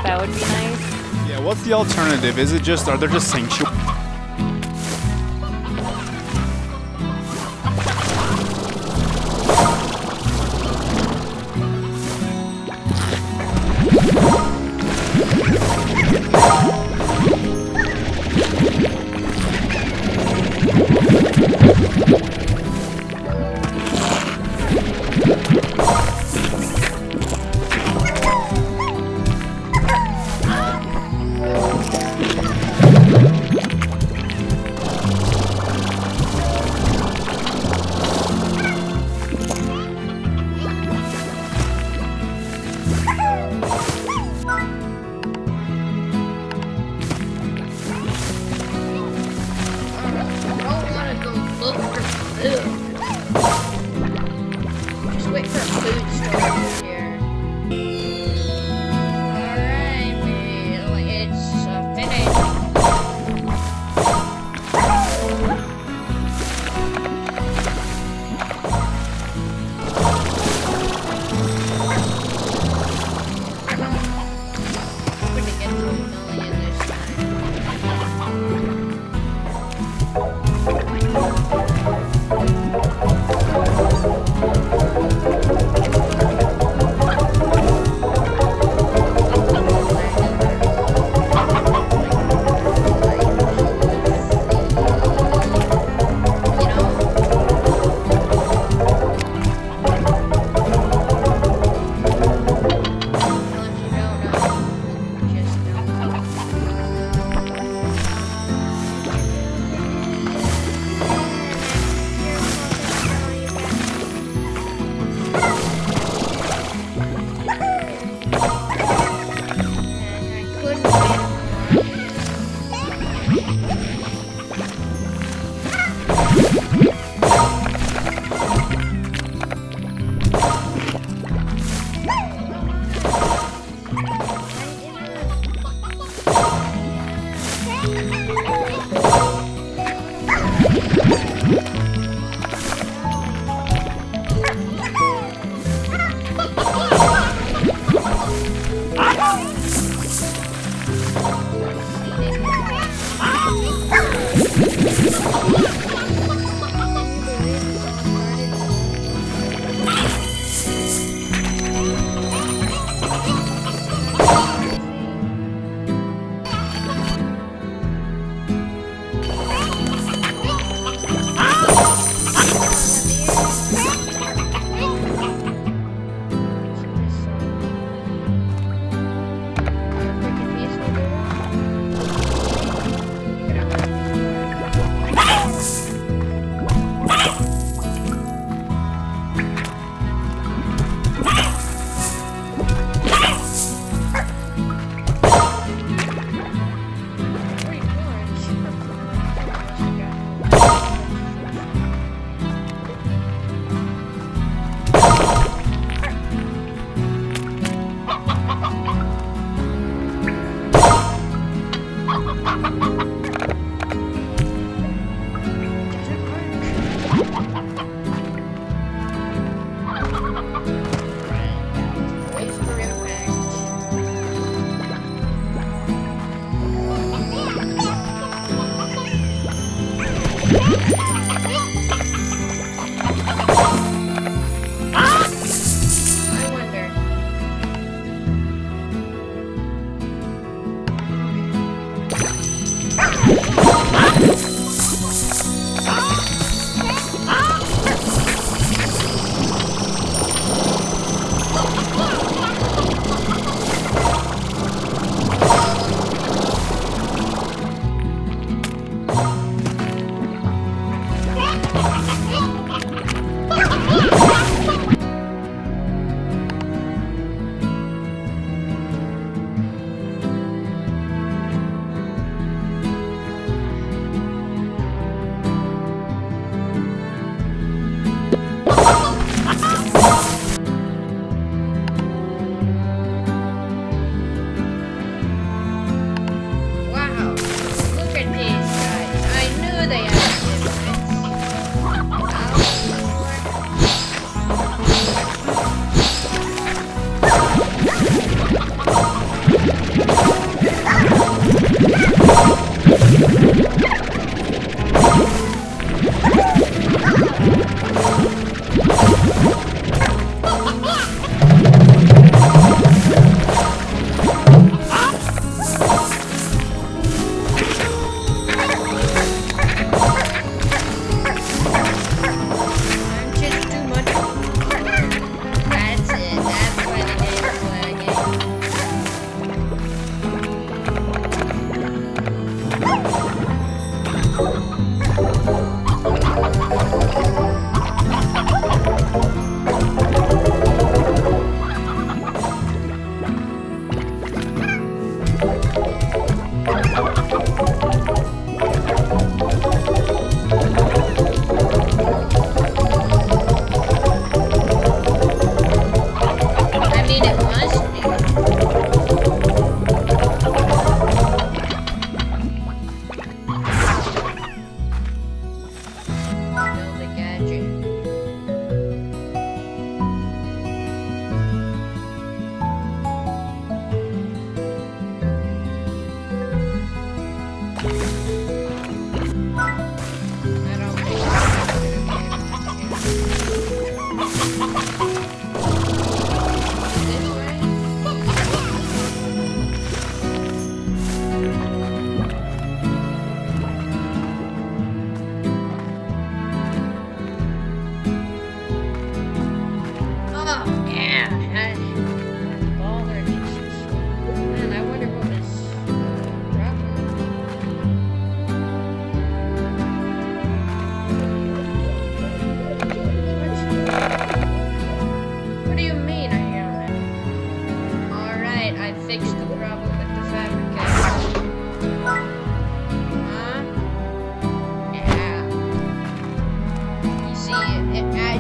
That would be nice. Yeah, what's the alternative? Is it just, are there just sanctuaries?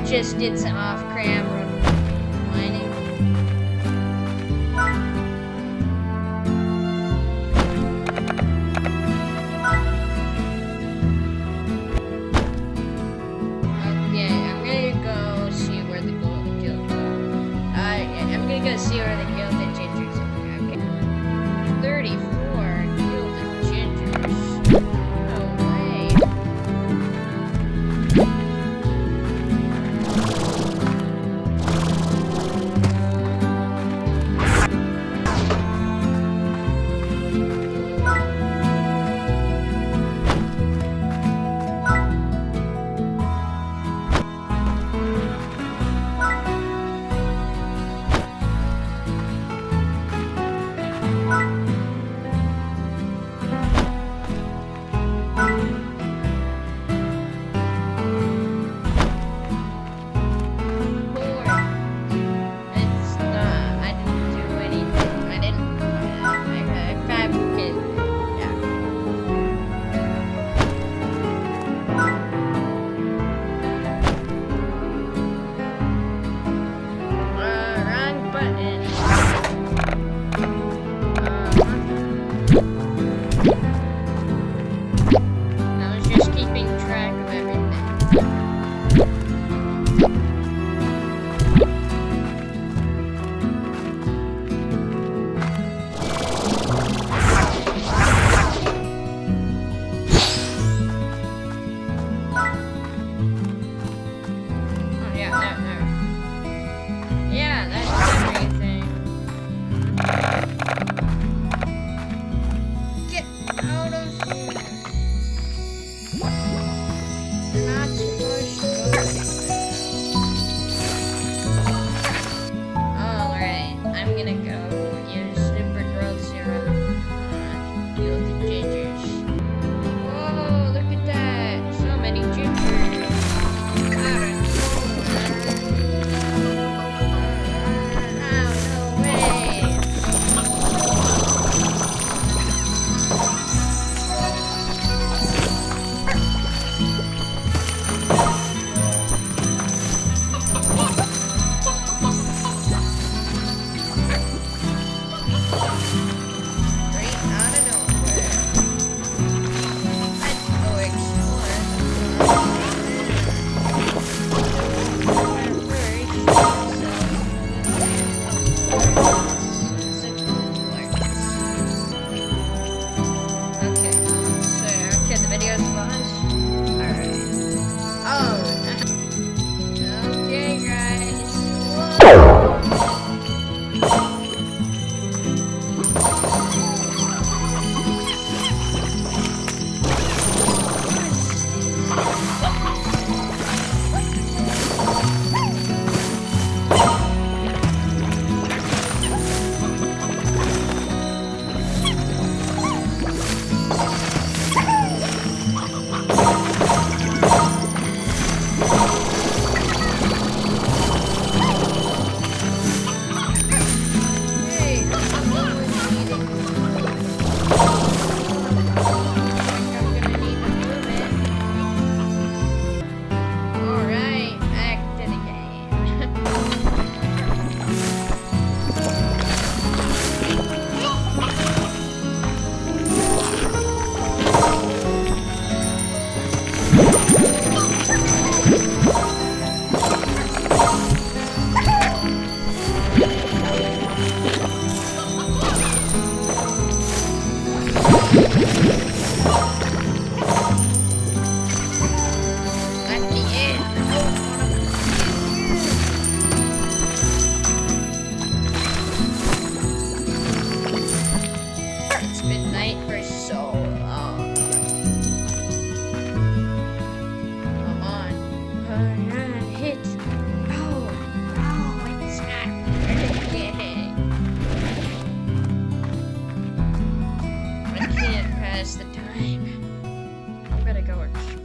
Just did some off-camera mining. Okay, I'm gonna go see where the gold guild. I'm gonna go see where the gilded gingers are. Okay, 34 gilded gingers. No way. pass the time. I'm gonna go explore.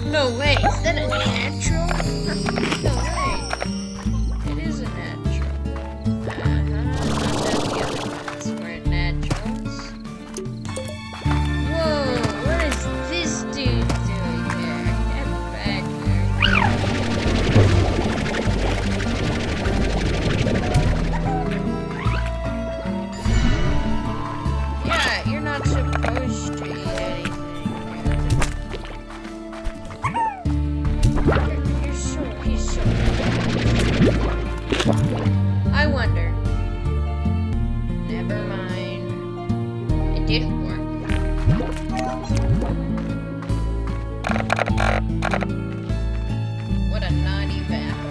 No way, is that a natural? No way. It is a natural. Not that the other ones weren't naturals. Whoa, what is this dude doing here? Get back there. Yeah, you're not supposed to eat anything. I wonder. Never mind. It didn't work. What a naughty bastard.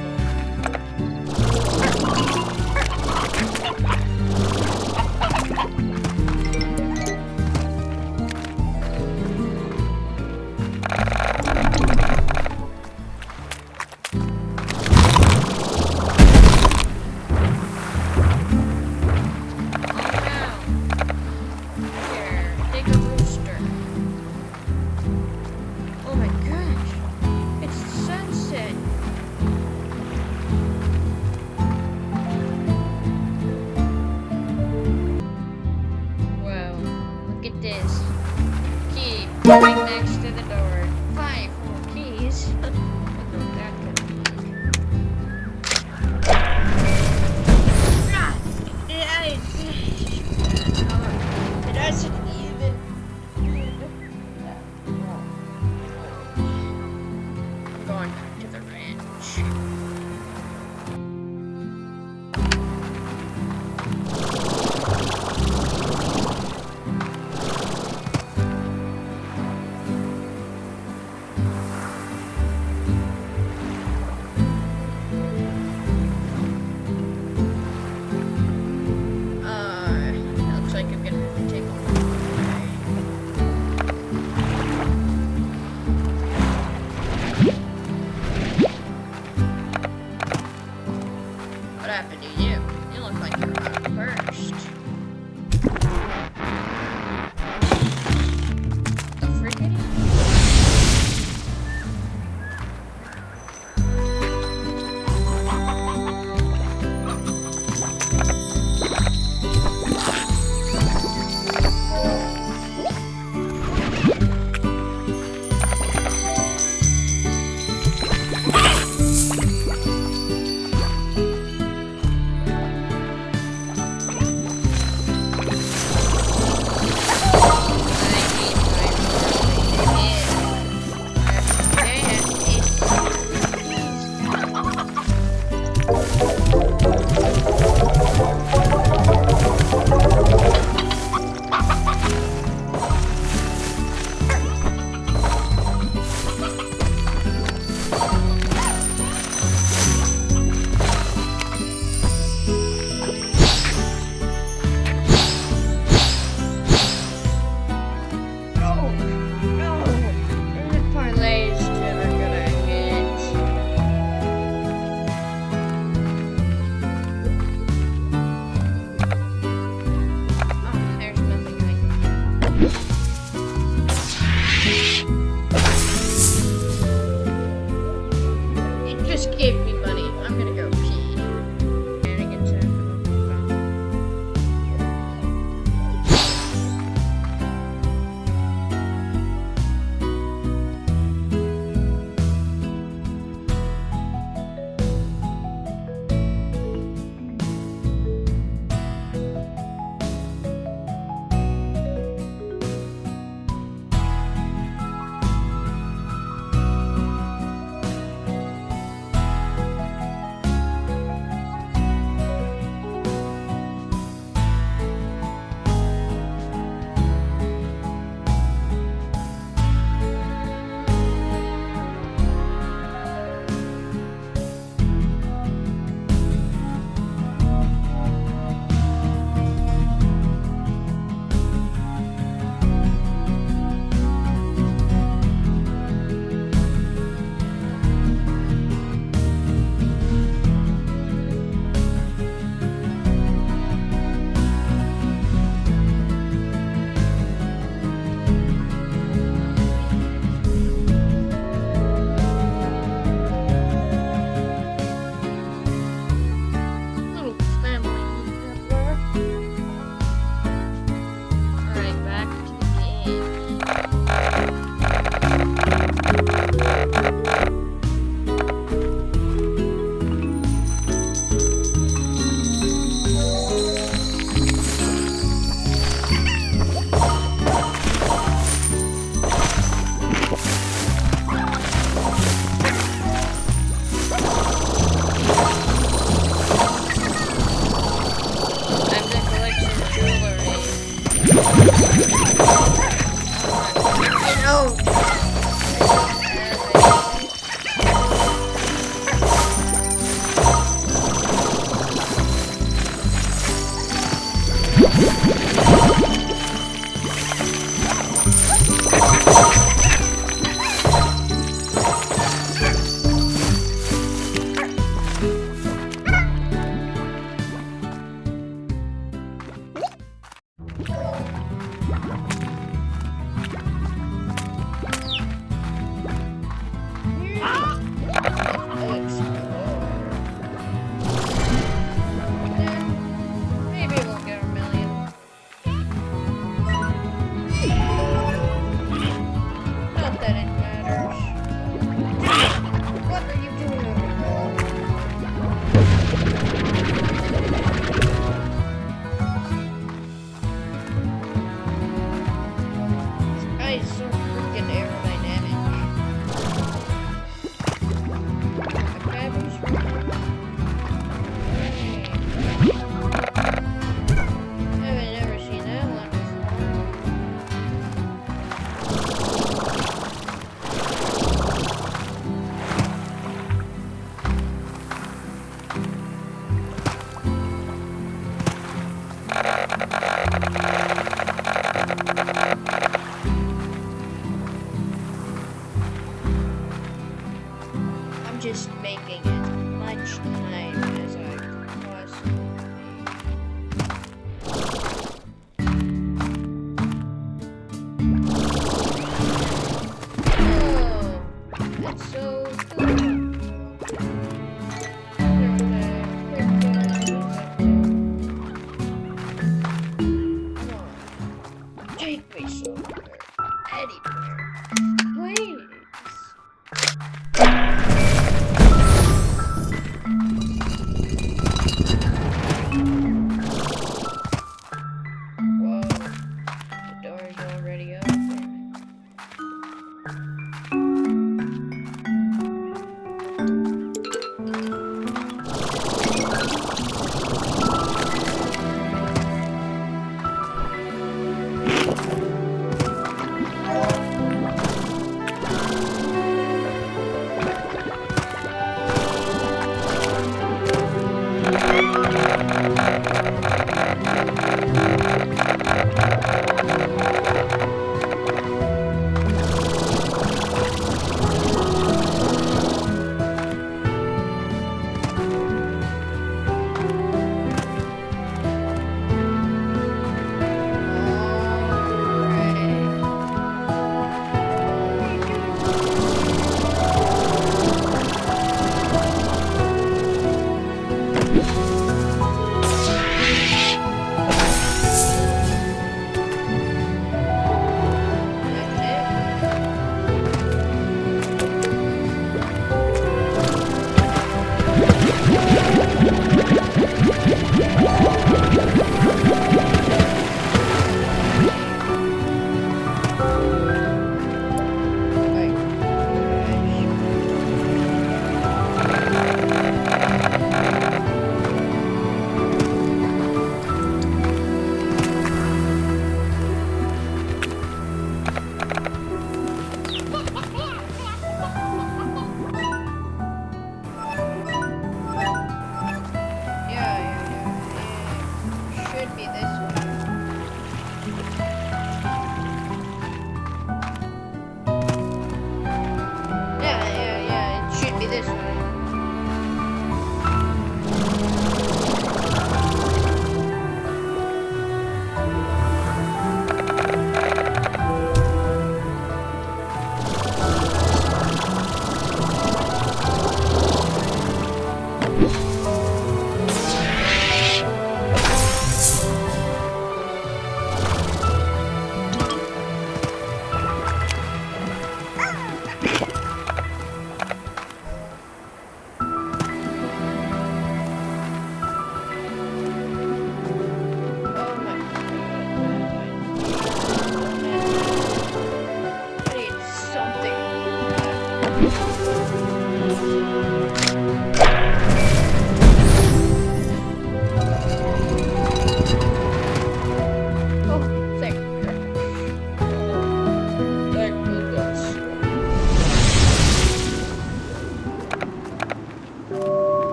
Right next to the door. 5 more keys. What that could be. It doesn't even. I'm going back to the ranch. What happened to you? You look like you're out first. The frickity? just making as much time as I possibly. Oh, that's so cool. Take me somewhere, anywhere, please. Whoa, the door's already open.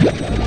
45.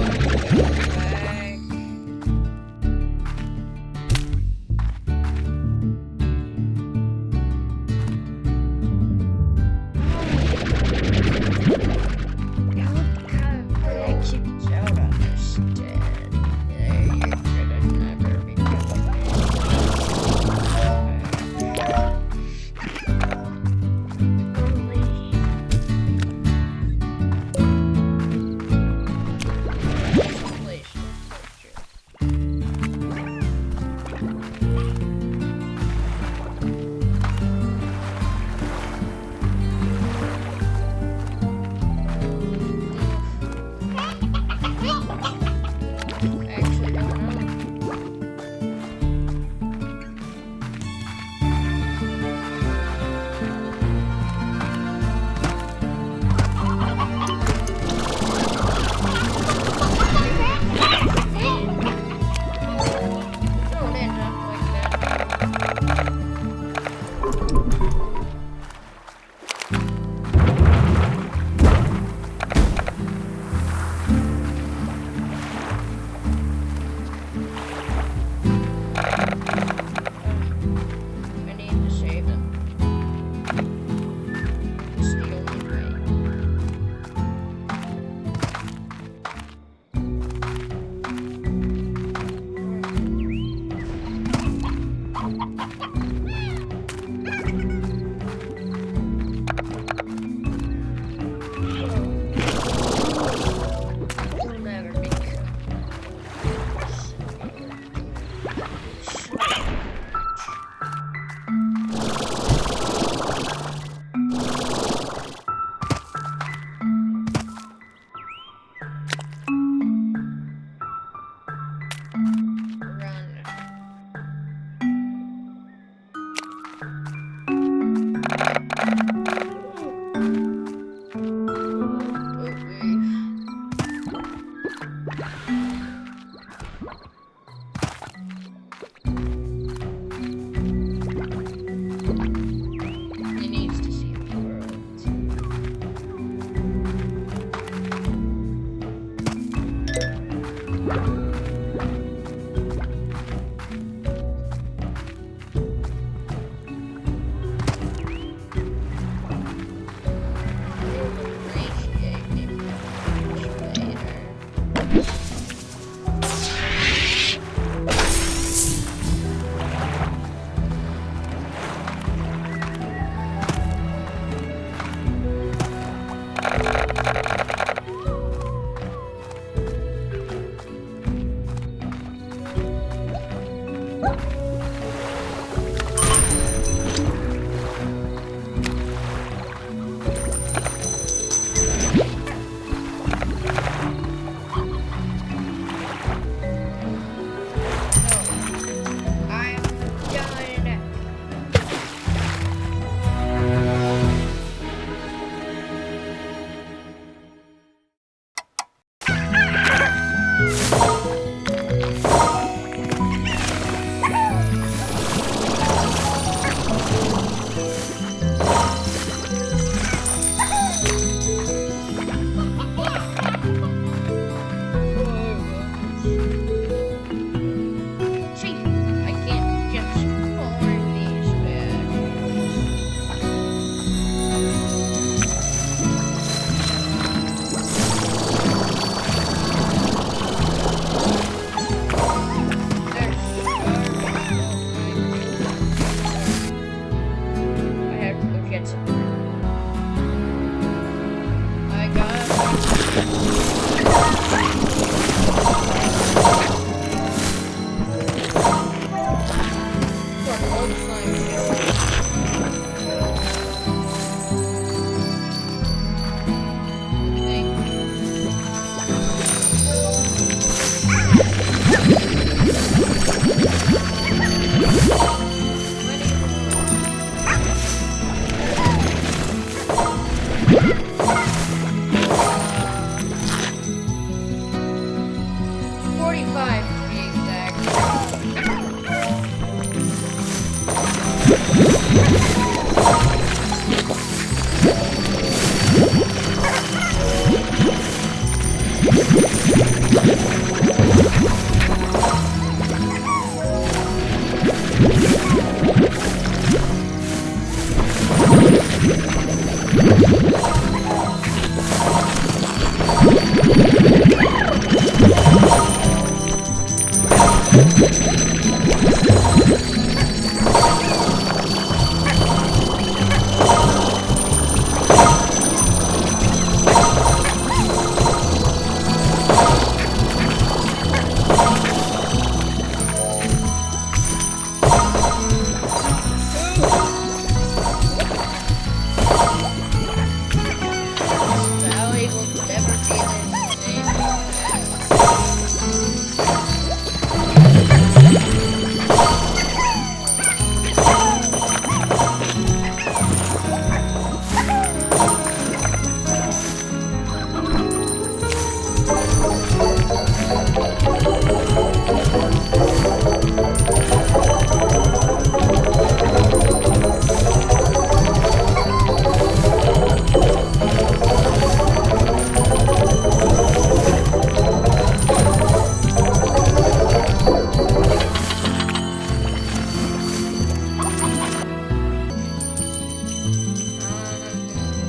Valley will never be the same.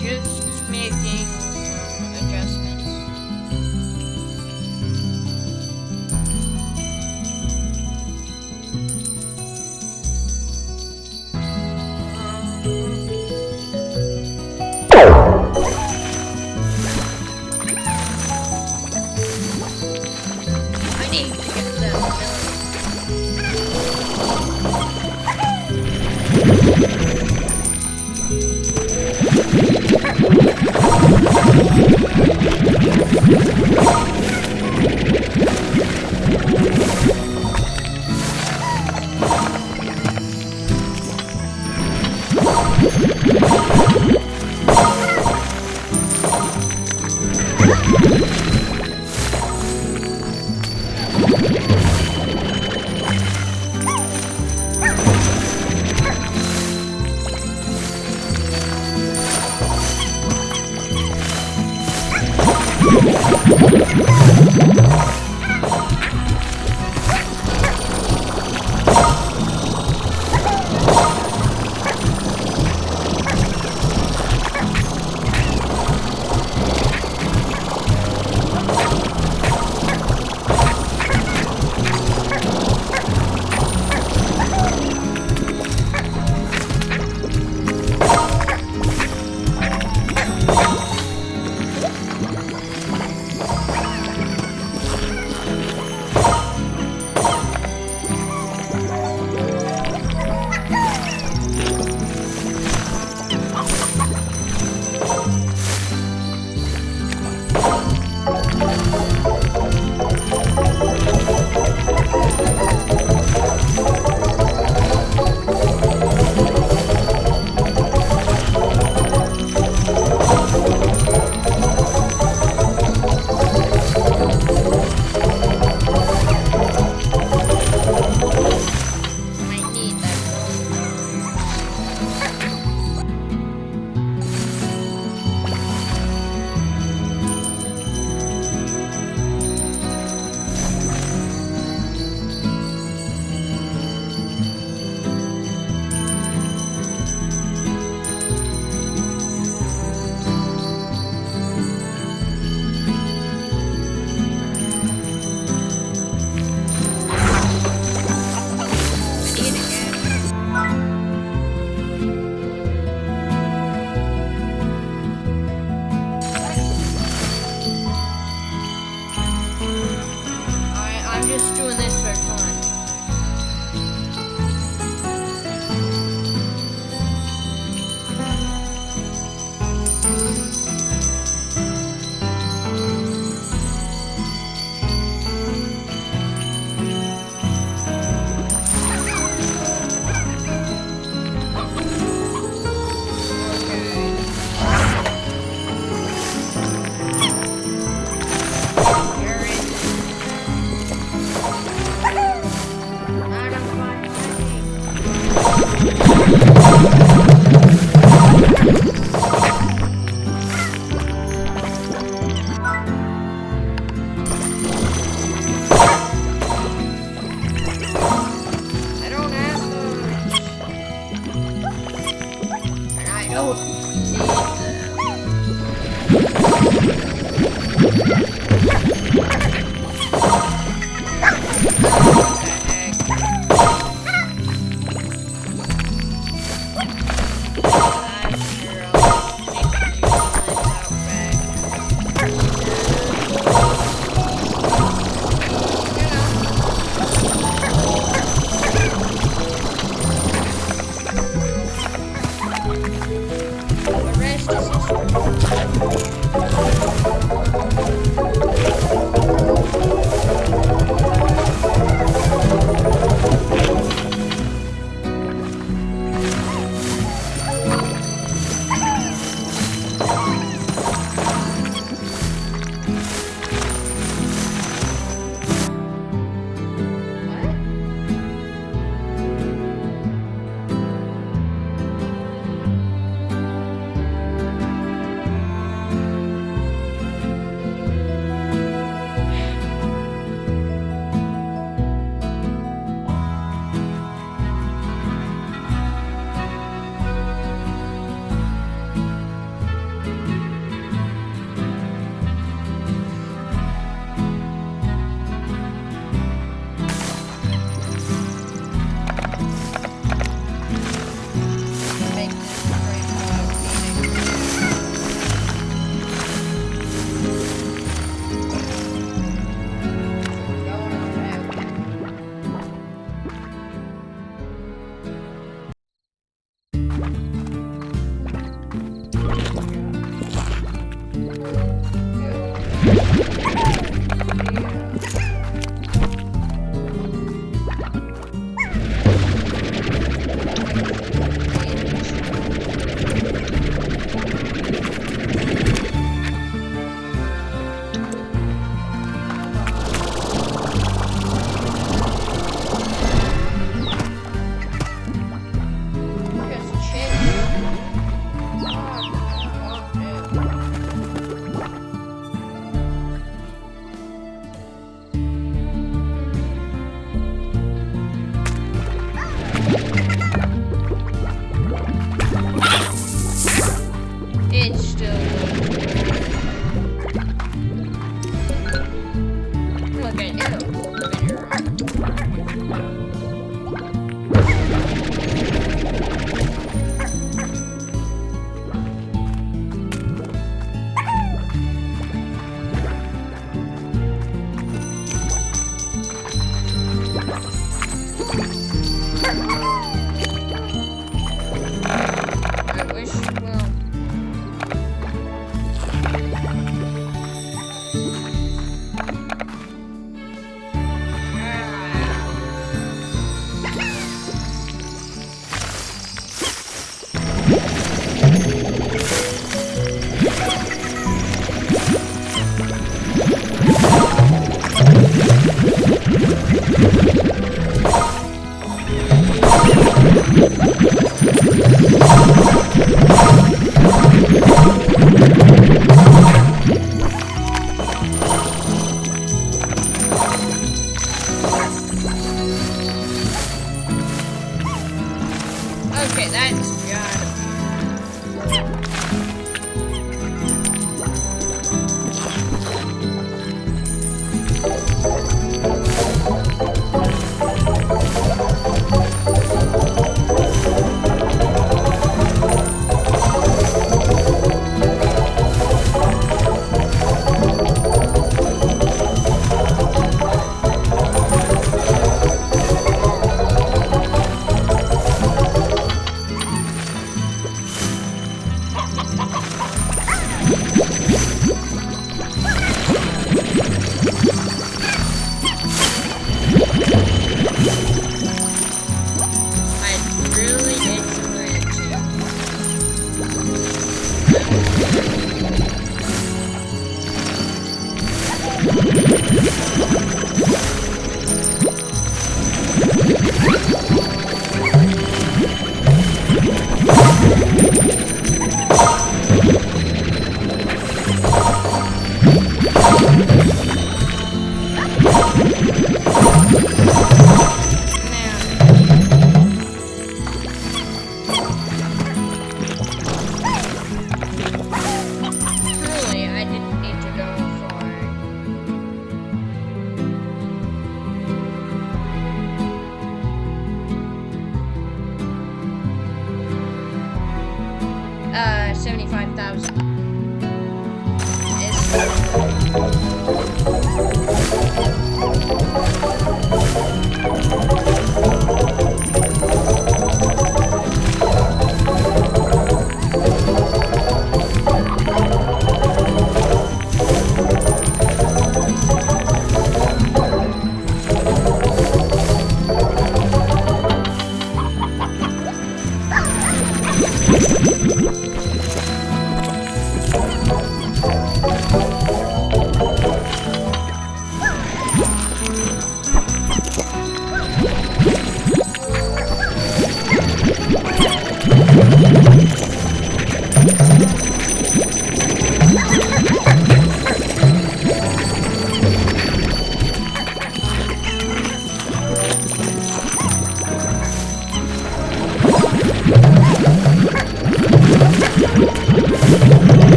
Just making some adjustments. I need to get that milloin.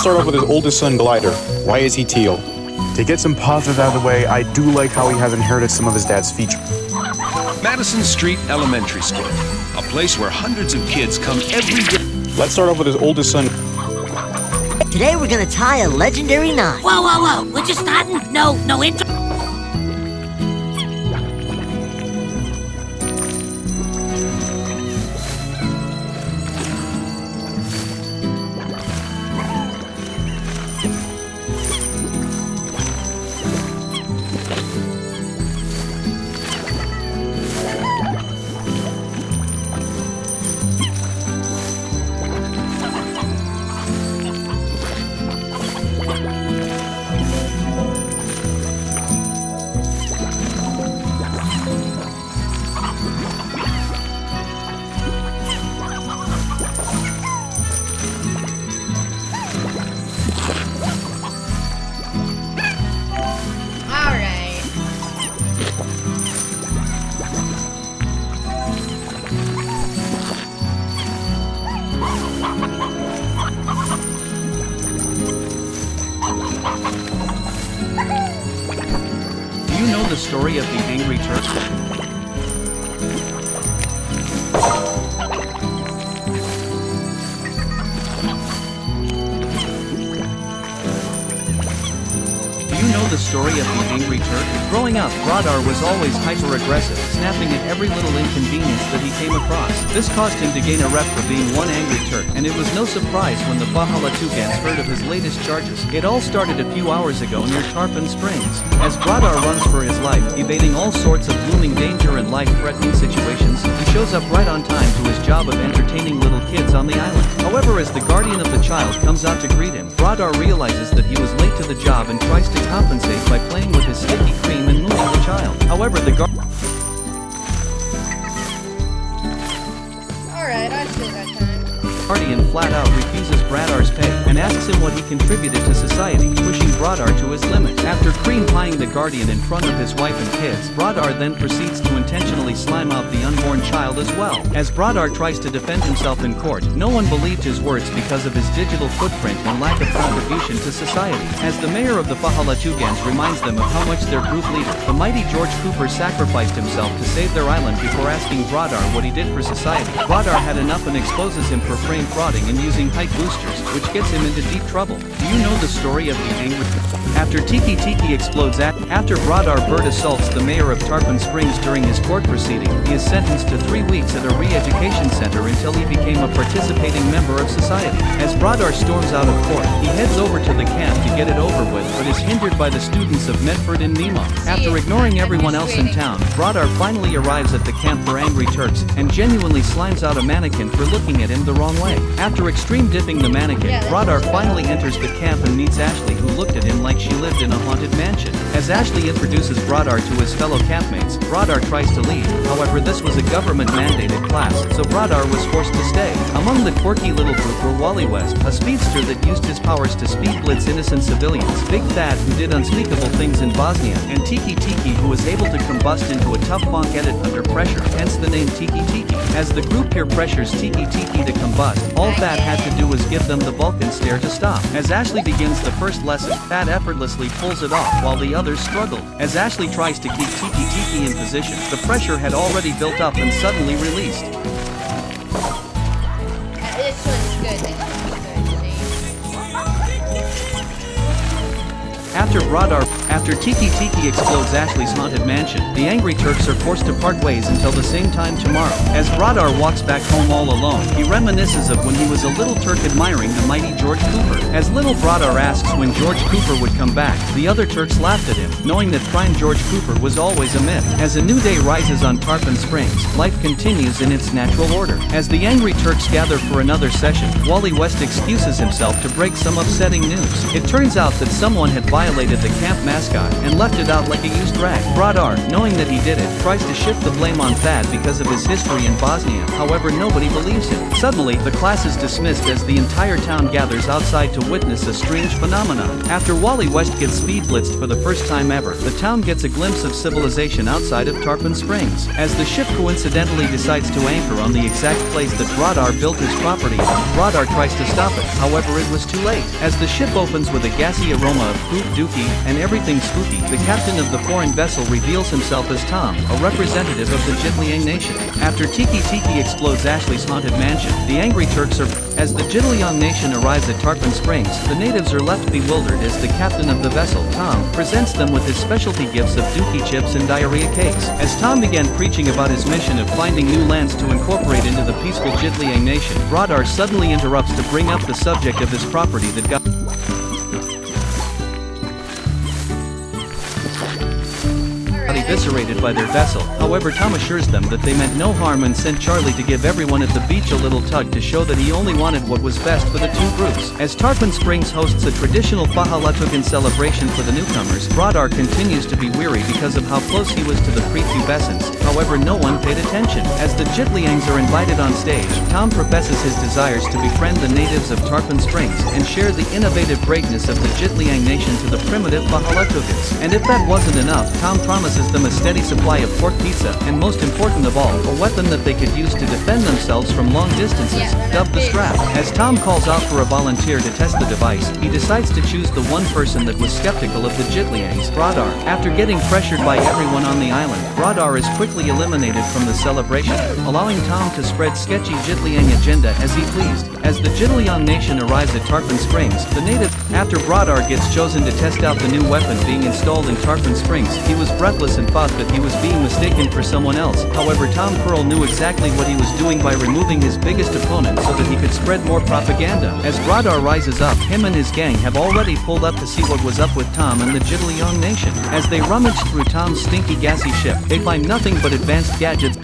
Let's start off with his oldest son, Glider. Why is he teal? To get some positives out of the way, I do like how he has inherited some of his dad's features. Madison Street Elementary School, a place where hundreds of kids come every day. Let's start off with his oldest son. Today we're gonna tie a legendary knot. Whoa, whoa, whoa! We're just starting? No intro. Do you know the story of the Angry Turk? Do you know the story of the Angry Turk? Growing up, Radar was always hyper-aggressive, snapping at every little inconvenience that he came across. This caused him to gain a rep for being one angry Turk, and it was no surprise when the Bahala Toucans heard of his latest charges. It all started a few hours ago near Tarpon Springs. As Radar runs for his life, evading all sorts of looming danger and life-threatening situations, he shows up right on time to his job of entertaining little kids on the island. However, as the guardian of the child comes out to greet him, Radar realizes that he was late to the job and tries to compensate by playing with his sticky cream and moving the child. However, the Alright, I still got time. guardian flat out refuses Bradar's pay and asks him what he contributed to society, pushing Bradar to his limit. After cream pieing the guardian in front of his wife and kids, Bradar then proceeds to intentionally slime out the unborn child as well. As Bradar tries to defend himself in court, no one believed his words because of his digital footprint and lack of contribution to society. As the mayor of the Bahala Toucans reminds them of how much their group leader, the mighty George Cooper, sacrificed himself to save their island before asking Bradar what he did for society, Bradar had enough and exposes him for frame frauding and using height boosters, which gets him into deep trouble. Do you know the story of the angry? After Tiki explodes after Bradar Bird assaults the mayor of Tarpon Springs during his court proceeding, he is sentenced to 3 weeks at a re-education center until he became a participating member of society. As Bradar storms out of court, he heads over to the camp to get it over with, but is hindered by the students of Medford and Nemo. After ignoring everyone else in town, Bradar finally arrives at the camp for Angry Turks and genuinely slimes out a mannequin for looking at him the wrong way. After extreme dipping the mannequin, Bradar finally enters the camp and meets Ashley, who looked at him like she lived in a haunted mansion. As Ashley introduces Bradar to his fellow campmates, Bradar tries to leave. However, this was a government-mandated class, so Bradar was forced to stay. Among the quirky little group were Wally West, a speedster that used his powers to speed blitz innocent civilians, Big Thad, who did unspeakable things in Bosnia, and Tiki, who was able to combust into a tough funk edit under pressure, hence the name Tiki. As the group peer pressures Tiki to combust, all Thad had to do was give them the Vulcan stare to stop. As Ashley begins the first lesson, Thad effortlessly pulls it off while the others struggled. As Ashley tries to keep Tiki in position, the pressure had already built up and suddenly released. This one's good. This one's good. After Tiki explodes Ashley's haunted mansion, the Angry Turks are forced to part ways until the same time tomorrow. As Bradar walks back home all alone, he reminisces of when he was a little Turk admiring the mighty George Cooper. As little Bradar asks when George Cooper would come back, the other Turks laughed at him, knowing that prime George Cooper was always a myth. As a new day rises on Tarpon Springs, life continues in its natural order. As the Angry Turks gather for another session, Wally West excuses himself to break some upsetting news. It turns out that someone had violated violated the camp mascot and left it out like a used rag. Brodar, knowing that he did it, tries to shift the blame on Thad because of his history in Bosnia. However, nobody believes him. Suddenly, the class is dismissed as the entire town gathers outside to witness a strange phenomenon. After Wally West gets speed blitzed for the first time ever, the town gets a glimpse of civilization outside of Tarpon Springs. As the ship coincidentally decides to anchor on the exact place that Brodar built his property on, Brodar tries to stop it. However, it was too late. As the ship opens with a gassy aroma of poop, dookie, and everything spooky, the captain of the foreign vessel reveals himself as Tom, a representative of the Jitliang nation. After Tiki Tiki explodes Ashley's haunted mansion, the angry Turks are... As the Jitliang nation arrives at Tarpon Springs, the natives are left bewildered as the captain of the vessel, Tom, presents them with his specialty gifts of dookie chips and diarrhea cakes. As Tom began preaching about his mission of finding new lands to incorporate into the peaceful Jitliang nation, Brodar suddenly interrupts to bring up the subject of his property that got eviscerated by their vessel. However, Tom assures them that they meant no harm and sent Charlie to give everyone at the beach a little tug to show that he only wanted what was best for the two groups. As Tarpon Springs hosts a traditional Pahalatugan celebration for the newcomers, Brodar continues to be weary because of how close he was to the prepubescents. However, no one paid attention. As the Jitliangs are invited on stage, Tom professes his desires to befriend the natives of Tarpon Springs and share the innovative greatness of the Jitliang nation to the primitive Pahalatugans. And if that wasn't enough, Tom promises them a steady supply of pork pizza, and most important of all, a weapon that they could use to defend themselves from long distances, dubbed the strap. As Tom calls out for a volunteer to test the device, he decides to choose the one person that was skeptical of the Jitliangs, Brodar. After getting pressured by everyone on the island, Brodar is quickly eliminated from the celebration, allowing Tom to spread sketchy Jitliang agenda as he pleased. As the Jitliang nation arrives at Tarpon Springs, the native, after Brodar gets chosen to test out the new weapon being installed in Tarpon Springs, he was breathless and thought that he was being mistaken for someone else. However, Tom Pearl knew exactly what he was doing by removing his biggest opponent so that he could spread more propaganda. As Brodar rises up, him and his gang have already pulled up to see what was up with Tom and the Jitliang nation. As they rummage through Tom's stinky gassy ship, they find nothing but advanced gadgets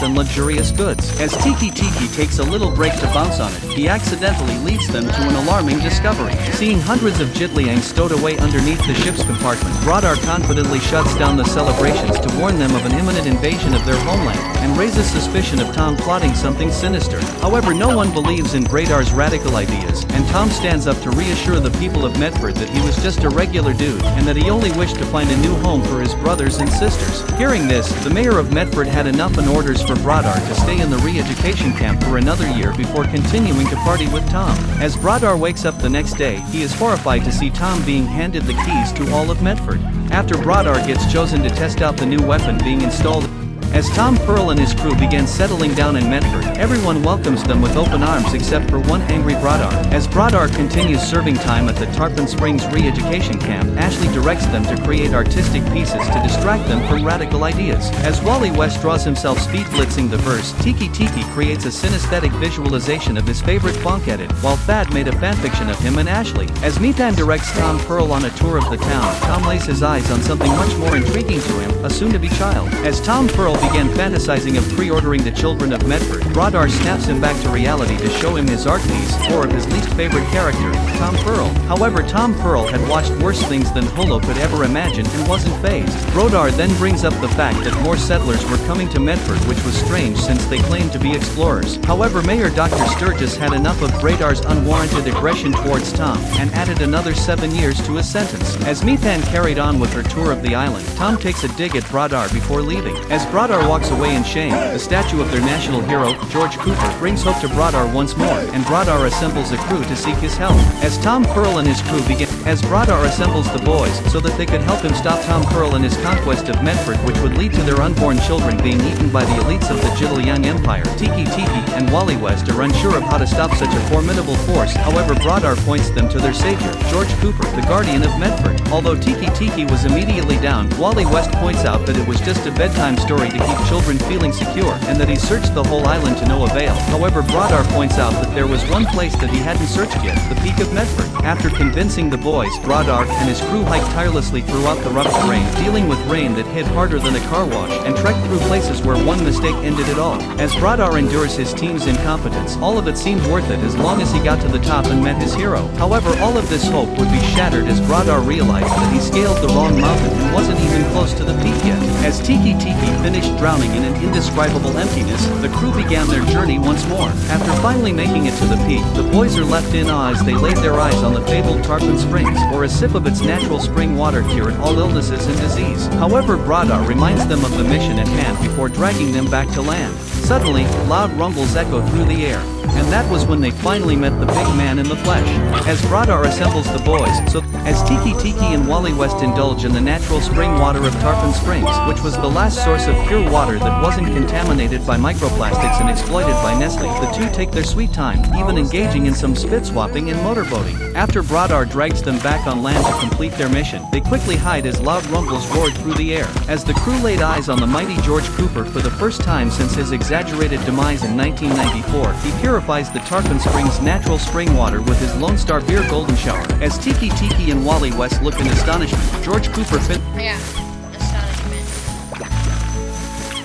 and luxurious goods. As Tiki Tiki takes a little break to bounce on it, he accidentally leads them to an alarming discovery. Seeing hundreds of Jitliangs stowed away underneath the ship's compartment, Brodar confidently shuts down the celebrations to warn them of an imminent invasion of their homeland, and raises suspicion of Tom plotting something sinister. However, no one believes in Brodar's radical ideas, and Tom stands up to reassure the people of Medford that he was just a regular dude, and that he only wished to find a new home for his brothers and sisters. Hearing this, the mayor of Medford had enough and orders for Brodar to stay in the re-education camp for another year before continuing to party with Tom. As Brodar wakes up the next day, he is horrified to see Tom being handed the keys to all of Medford. After Brodar gets chosen to test out the new weapon being installed, as Tom Pearl and his crew begin settling down in Medford, everyone welcomes them with open arms except for one angry Brodar. As Brodar continues serving time at the Tarpon Springs re-education camp, Ashley directs them to create artistic pieces to distract them from radical ideas. As Wally West draws himself speed blitzing the verse, Tiki Tiki creates a synesthetic visualization of his favorite funk edit, while Thad made a fanfiction of him and Ashley. As Methan directs Tom Pearl on a tour of the town, Tom lays his eyes on something much more intriguing to him, a soon-to-be child. As Tom Pearl began fantasizing of pre-ordering the children of Medford, Brodar snaps him back to reality to show him his art piece, or of his least favorite character, Tom Pearl. However, Tom Pearl had watched worse things than Holo could ever imagine and wasn't fazed. Brodar then brings up the fact that more settlers were coming to Medford, which was strange since they claimed to be explorers. However, Mayor Dr. Sturgis had enough of Brodar's unwarranted aggression towards Tom, and added another 7 years to his sentence. As Methan carried on with her tour of the island, Tom takes a dig at Brodar before leaving. As Brodar walks away in shame, the statue of their national hero, George Cooper, brings hope to Brodar once more, and Brodar assembles a crew to seek his help. As Tom Pearl and his crew begin, as Brodar assembles the boys so that they could help him stop Tom Pearl and his conquest of Medford, which would lead to their unborn children being eaten by the elites of the Jitliang Empire, Tiki Tiki and Wally West are unsure of how to stop such a formidable force. However, Brodar points them to their savior, George Cooper, the guardian of Medford. Although Tiki Tiki was immediately down, Wally West points out that it was just a bedtime story to keep children feeling secure, and that he searched the whole island to no avail. However, Brodar points out that there was one place that he hadn't searched yet, the Peak of Medford. After convincing the boys, Bradar and his crew hiked tirelessly throughout the rough terrain, dealing with rain that hit harder than a car wash, and trekked through places where one mistake ended it all. As Bradar endures his team's incompetence, all of it seemed worth it as long as he got to the top and met his hero. However, all of this hope would be shattered as Bradar realized that he scaled the wrong mountain and wasn't even close to the peak yet. As Tiki finished drowning in an indescribable emptiness, the crew began their journey once more. After finally making it to the peak, the boys are left in awe as they laid their eyes on the fabled Tarpon Springs, where a sip of its natural spring water cured all illnesses and disease. However, Bradar reminds them of the mission at hand before dragging them back to land. Suddenly, loud rumbles echo through the air, and that was when they finally met the big man in the flesh. As Bradar assembles the boys, so as Tiki and Wally West indulge in the natural spring water of Tarpon Springs, which was the last source of pure water that wasn't contaminated by microplastics and exploited by Nestle, the two take their sweet time, even engaging in some spit swapping and motorboating. After Bradar drags them back on land to complete their mission, they quickly hide as loud rumbles roared through the air. As the crew laid eyes on the mighty George Cooper for the first time since his exaggerated demise in 1994, he purifies the Tarpon Springs natural spring water with his Lone Star Beer Golden Shower. As Tiki and Wally West look in astonishment, George Cooper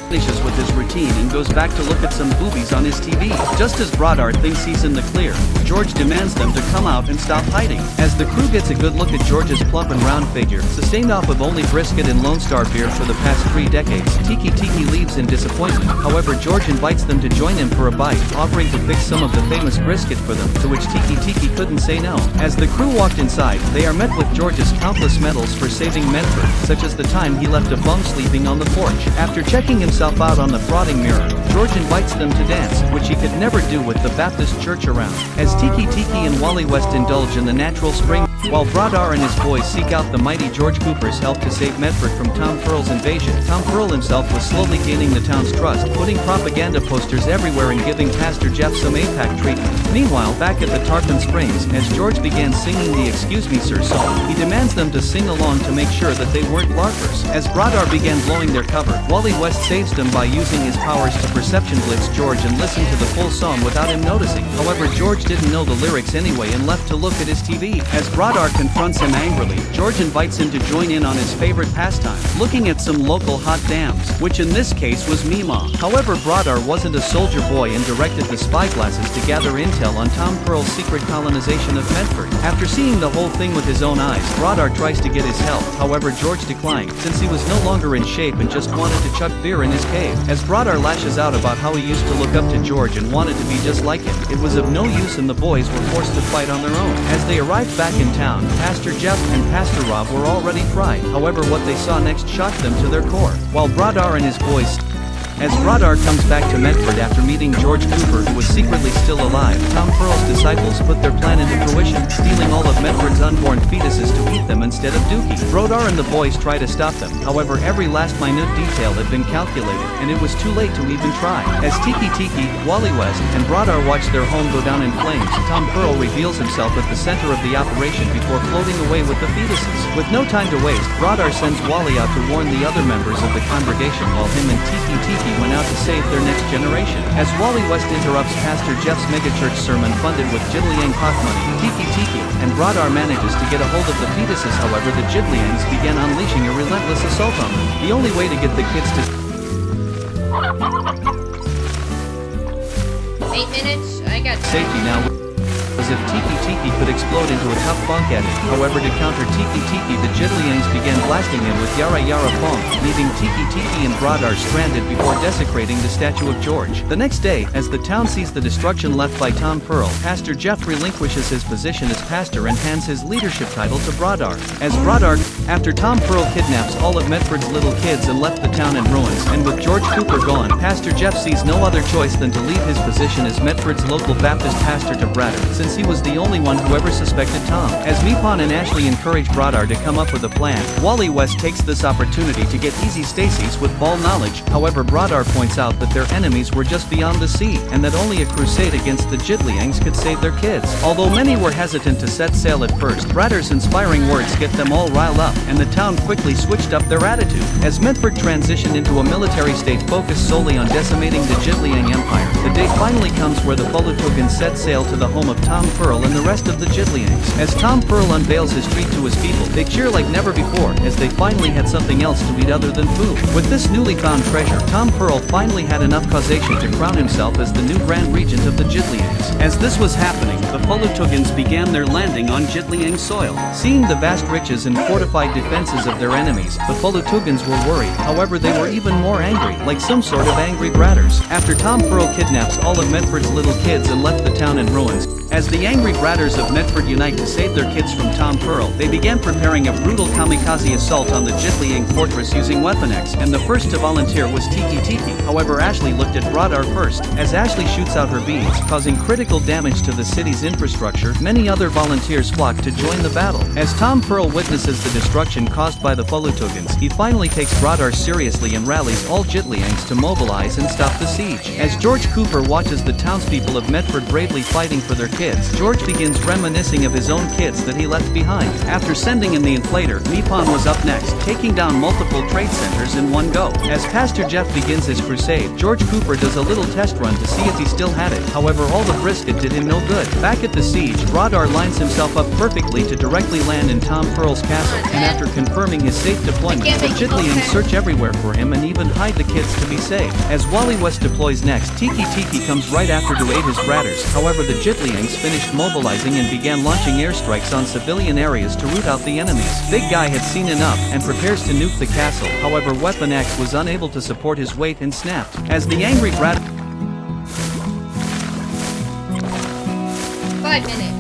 finishes with his routine and goes back to look at some boobies on his TV. Just as Bradar thinks he's in the clear, George demands them to come out and stop hiding. As the crew gets a good look at George's plump and round figure, sustained off of only brisket and Lone Star beer for the past 3 decades, Tiki leaves in disappointment. However, George invites them to join him for a bite, offering to fix some of the famous brisket for them, to which Tiki couldn't say no. As the crew walked inside, they are met with George's countless medals for saving Medford, such as the time he left a bum sleeping on the porch. After checking himself out on the frothing mirror, George invites them to dance, which he could never do with the Baptist church around. As Tiki and Wally West indulge in the natural spring, while Bradar and his boys seek out the mighty George Cooper's help to save Medford from Tom Pearl's invasion, Tom Pearl himself was slowly gaining the town's trust, putting propaganda posters everywhere and giving Pastor Jeff some APAC treatment. Meanwhile, back at the Tarpon Springs, as George began singing the Excuse Me Sir song, he demands them to sing along to make sure that they weren't larpers. As Bradar began blowing their cover, Wally West saves them by using his powers to perception blitz George and listen to the full song without him noticing. However, George didn't know the lyrics anyway and left to look at his TV. As Bradar confronts him angrily, George invites him to join in on his favorite pastime, looking at some local hot dams, which in this case was Meemaw. However, Bradar wasn't a soldier boy and directed the spyglasses to gather intel on Tom Pearl's secret colonization of Medford. After seeing the whole thing with his own eyes, Bradar tries to get his help. However, George declined, since he was no longer in shape and just wanted to chuck beer in his cave. As Bradar lashes out about how he used to look up to George and wanted to be just like him, it was of no use and the boys were forced to fight on their own. As they arrived back in town, Pastor Jeff and Pastor Rob were already fried. However, what they saw next shocked them to their core. While Bradar and his boys As Bradar comes back to Medford after meeting George Cooper, who was secretly still alive, Tom Pearl's disciples put their plan into fruition, stealing all of Medford's unborn fetuses to eat them instead of Dookie. Bradar and the boys try to stop them. However, every last minute detail had been calculated, and it was too late to even try. As Tiki, Wally West, and Bradar watch their home go down in flames, Tom Pearl reveals himself at the center of the operation before floating away with the fetuses. With no time to waste, Bradar sends Wally out to warn the other members of the congregation while him and Tiki went out to save their next generation. As Wally West interrupts Pastor Jeff's megachurch sermon funded with Jibliang pot money, Tiki and Bradar manages to get a hold of the fetuses. However, the Jibliangs began unleashing a relentless assault on them. The only way to get the kids to 8 minutes? I got time. safety now as if Tiki could explode into a tough bunk addict. However, to counter Tiki, the Jibliangs began blasting him with Yara Pong, leaving Tiki and Bradar stranded before desecrating the statue of George. The next day, as the town sees the destruction left by Tom Pearl, Pastor Jeff relinquishes his position as pastor and hands his leadership title to Bradar. As Bradar, after Tom Pearl kidnaps all of Medford's little kids and left the town in ruins, and with George Cooper gone, Pastor Jeff sees no other choice than to leave his position as Medford's local Baptist pastor to Bradar, since he was the only one who ever suspected Tom. As Meepon and Ashley encourage Bradar to come up with a plan, Wally West takes this opportunity to get Easy Stacy's with ball knowledge. However, Bradar points out that their enemies were just beyond the sea, and that only a crusade against the Jibliangs could save their kids. Although many were hesitant to set sail at first, Bradar's inspiring words get them all riled up, and the town quickly switched up their attitude. As Medford transitioned into a military state focused solely on decimating the Jibliang Empire, the day finally comes where the Folutogans set sail to the home of Tom Pearl and the rest of the Jiddlyangs. As Tom Pearl unveils his treat to his people, they cheer like never before, as they finally had something else to eat other than food. With this newly found treasure, Tom Pearl finally had enough causation to crown himself as the new Grand Regent of the Jiddlyangs. As this was happening, the Folotugans began their landing on Jiddlyang soil. Seeing the vast riches and fortified defenses of their enemies, the Folotugans were worried. However, they were even more angry, like some sort of angry bratters. After Tom Pearl kidnaps all of Medford's little kids and left the town in ruins, as the angry bratters of Medford unite to save their kids from Tom Pearl, they began preparing a brutal kamikaze assault on the Jiddlyang fortress using Weapon X, and the first to volunteer was Tiki. However, Ashley looked at Brodar first. As Ashley shoots out her beads, causing critical damage to the city's infrastructure, many other volunteers flock to join the battle. As Tom Pearl witnesses the destruction caused by the Folotugans, he finally takes Brodar seriously and rallies all Jiddlyangs to mobilize and stop the siege. As George Cooper watches the townspeople of Medford bravely fighting for their kids, George begins reminiscing of his own kids that he left behind. After sending in the inflator, Nippon was up next, taking down multiple trade centers in one go. As Pastor Jeff begins his crusade, George Cooper does a little test run to see if he still had it. However, all the brisket did him no good. Back at the siege, Brodar lines himself up perfectly to directly land in Tom Pearl's castle, and after confirming his safe deployment, the Jiddlyangs search everywhere for him and even hide the kids to be saved. As Wally West deploys next, Tiki comes right after to aid his bratters. However, the Jiddlyangs finished mobilizing and began launching airstrikes on civilian areas to root out the enemies. Big Guy had seen enough and prepares to nuke the castle. However, Weapon X was unable to support his weight and snapped. As the angry bratters 5 minutes.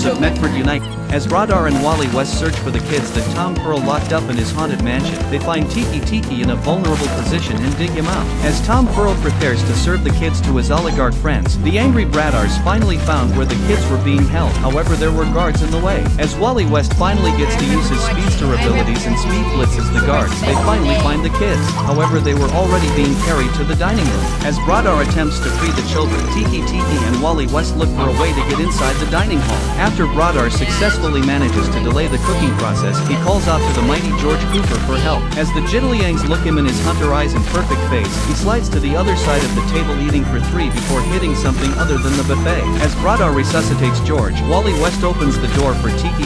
of Medford unite, as Brodar and Wally West search for the kids that Tom Pearl locked up in his haunted mansion, they find Tiki in a vulnerable position and dig him out. As Tom Pearl prepares to serve the kids to his oligarch friends, the angry Braddars finally found where the kids were being held. However, there were guards in the way. As Wally West finally gets to use his speedster abilities and speed blitzes the guards, they finally find the kids. However, they were already being carried to the dining room. As Brodar attempts to free the children, Tiki and Wally West look for a way to get inside the dining hall. After Brodar successfully manages to delay the cooking process, he calls out to the mighty George Cooper for help. As the Jiddlyangs look him in his hunter eyes and perfect face, he slides to the other side of the table eating for 3 before hitting something other than the buffet. As Brodar resuscitates George, Wally West opens the door for Tiki,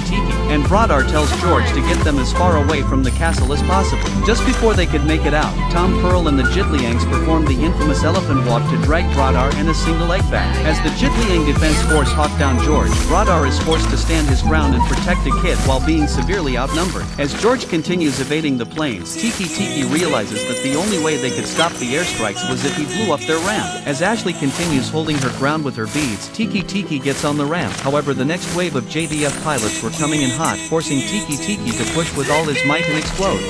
and Brodar tells George to get them as far away from the castle as possible. Just before they could make it out, Tom Pearl and the Jiddlyangs perform the infamous elephant walk to drag Brodar and a single egg back. As the Jiddlyang defense force hawk down George, Brodar is forced to stand his ground and protect the kid while being severely outnumbered. As George continues evading the planes, Tiki realizes that the only way they could stop the airstrikes was if he blew up their ramp. As Ashley continues holding her ground with her beads, Tiki gets on the ramp. However, the next wave of JDF pilots were coming in hot, forcing Tiki to push with all his might and explode.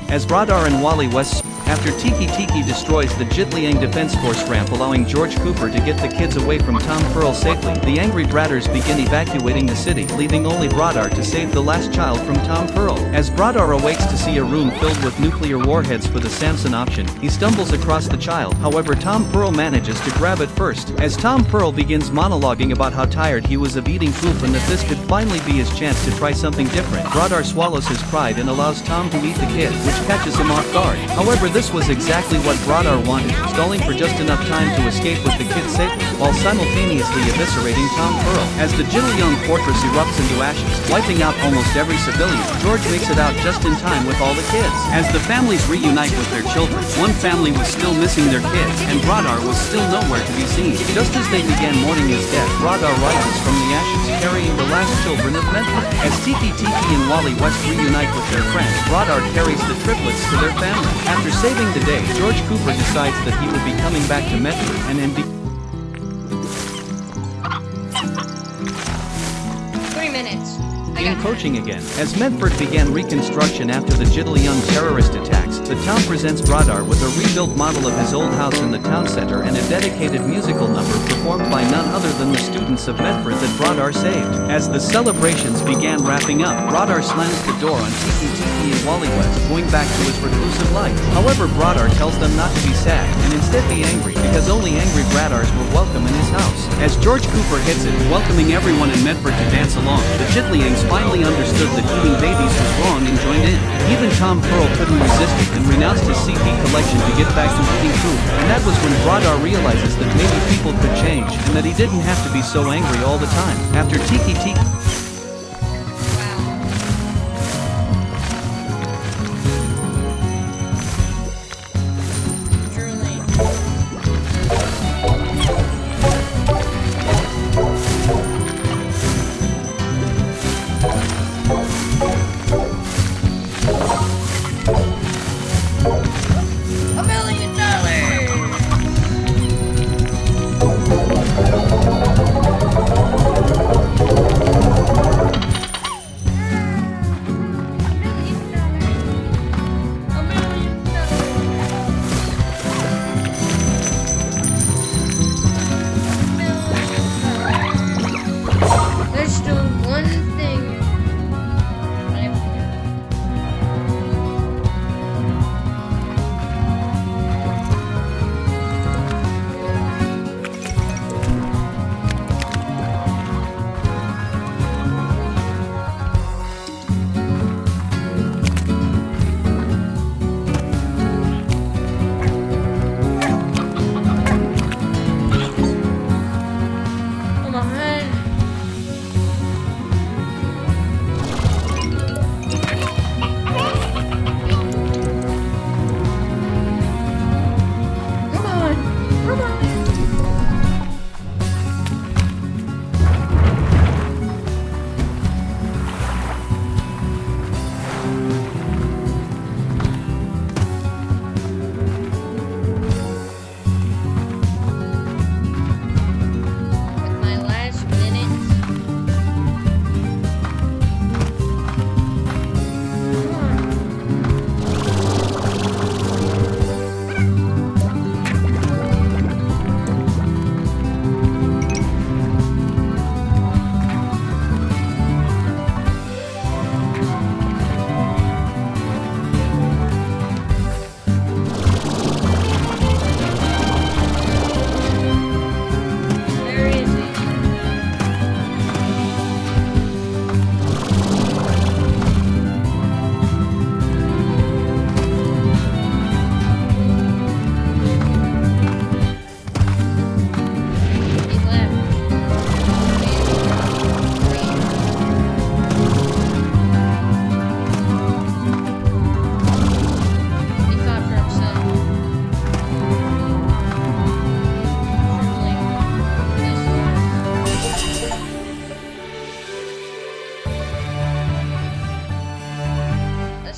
As Brodar and Wally West after Tiki destroys the Jiddlyang Defense Force ramp, allowing George Cooper to get the kids away from Tom Pearl safely, the angry Braddars begin evacuating the city, leaving only Brodar to save the last child from Tom Pearl. As Brodar awakes to see a room filled with nuclear warheads for the Samson option, he stumbles across the child. However, Tom Pearl manages to grab it first. As Tom Pearl begins monologuing about how tired he was of eating poop and that this could finally be his chance to try something different, Brodar swallows his pride and allows Tom to eat the kid, which catches him off guard. However, this was exactly what Brodar wanted, stalling for just enough time to escape with the kid safely, while simultaneously eviscerating Tom Pearl. As the Jiddlyang fortress erupts into ashes, wiping out almost every civilian, George makes it out just in time with all the kids. As the families reunite with their children, one family was still missing their kids, and Brodar was still nowhere to be seen. Just as they began mourning his death, Brodar rises from the ashes, carrying the last children of Medford. As Tiki and Wally West reunite with their friends, Brodar carries the triplets to their family. After saving the day, George Cooper decides that he will be coming back to Medford and then 3 minutes. coaching again. As Medford began reconstruction after the Jiddlyang terrorist attacks, the town presents Brodar with a rebuilt model of his old house in the town center and a dedicated musical number performed by none other than the students of Medford that Brodar saved. As the celebrations began wrapping up, Brodar slams the door on Tiki and Wally West, going back to his reclusive life. However, Brodar tells them not to be sad, and instead be angry, because only angry Braddars were welcome in his house. As George Cooper hits it, welcoming everyone in Medford to dance along, the Jiddlyangs finally understood that eating babies was wrong and joined in. Even Tom Pearl couldn't resist it and renounced his CP collection to get back to eating food. And that was when Bradar realizes that maybe people could change and that he didn't have to be so angry all the time. After Tiki Tiki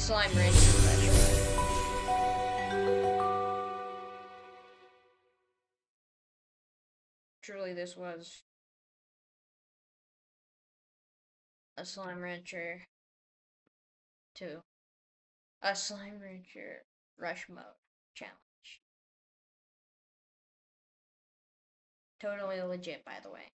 slime racer. Truly, this was a slime rancher 2. A slime rancher rush mode challenge. Totally legit, by the way.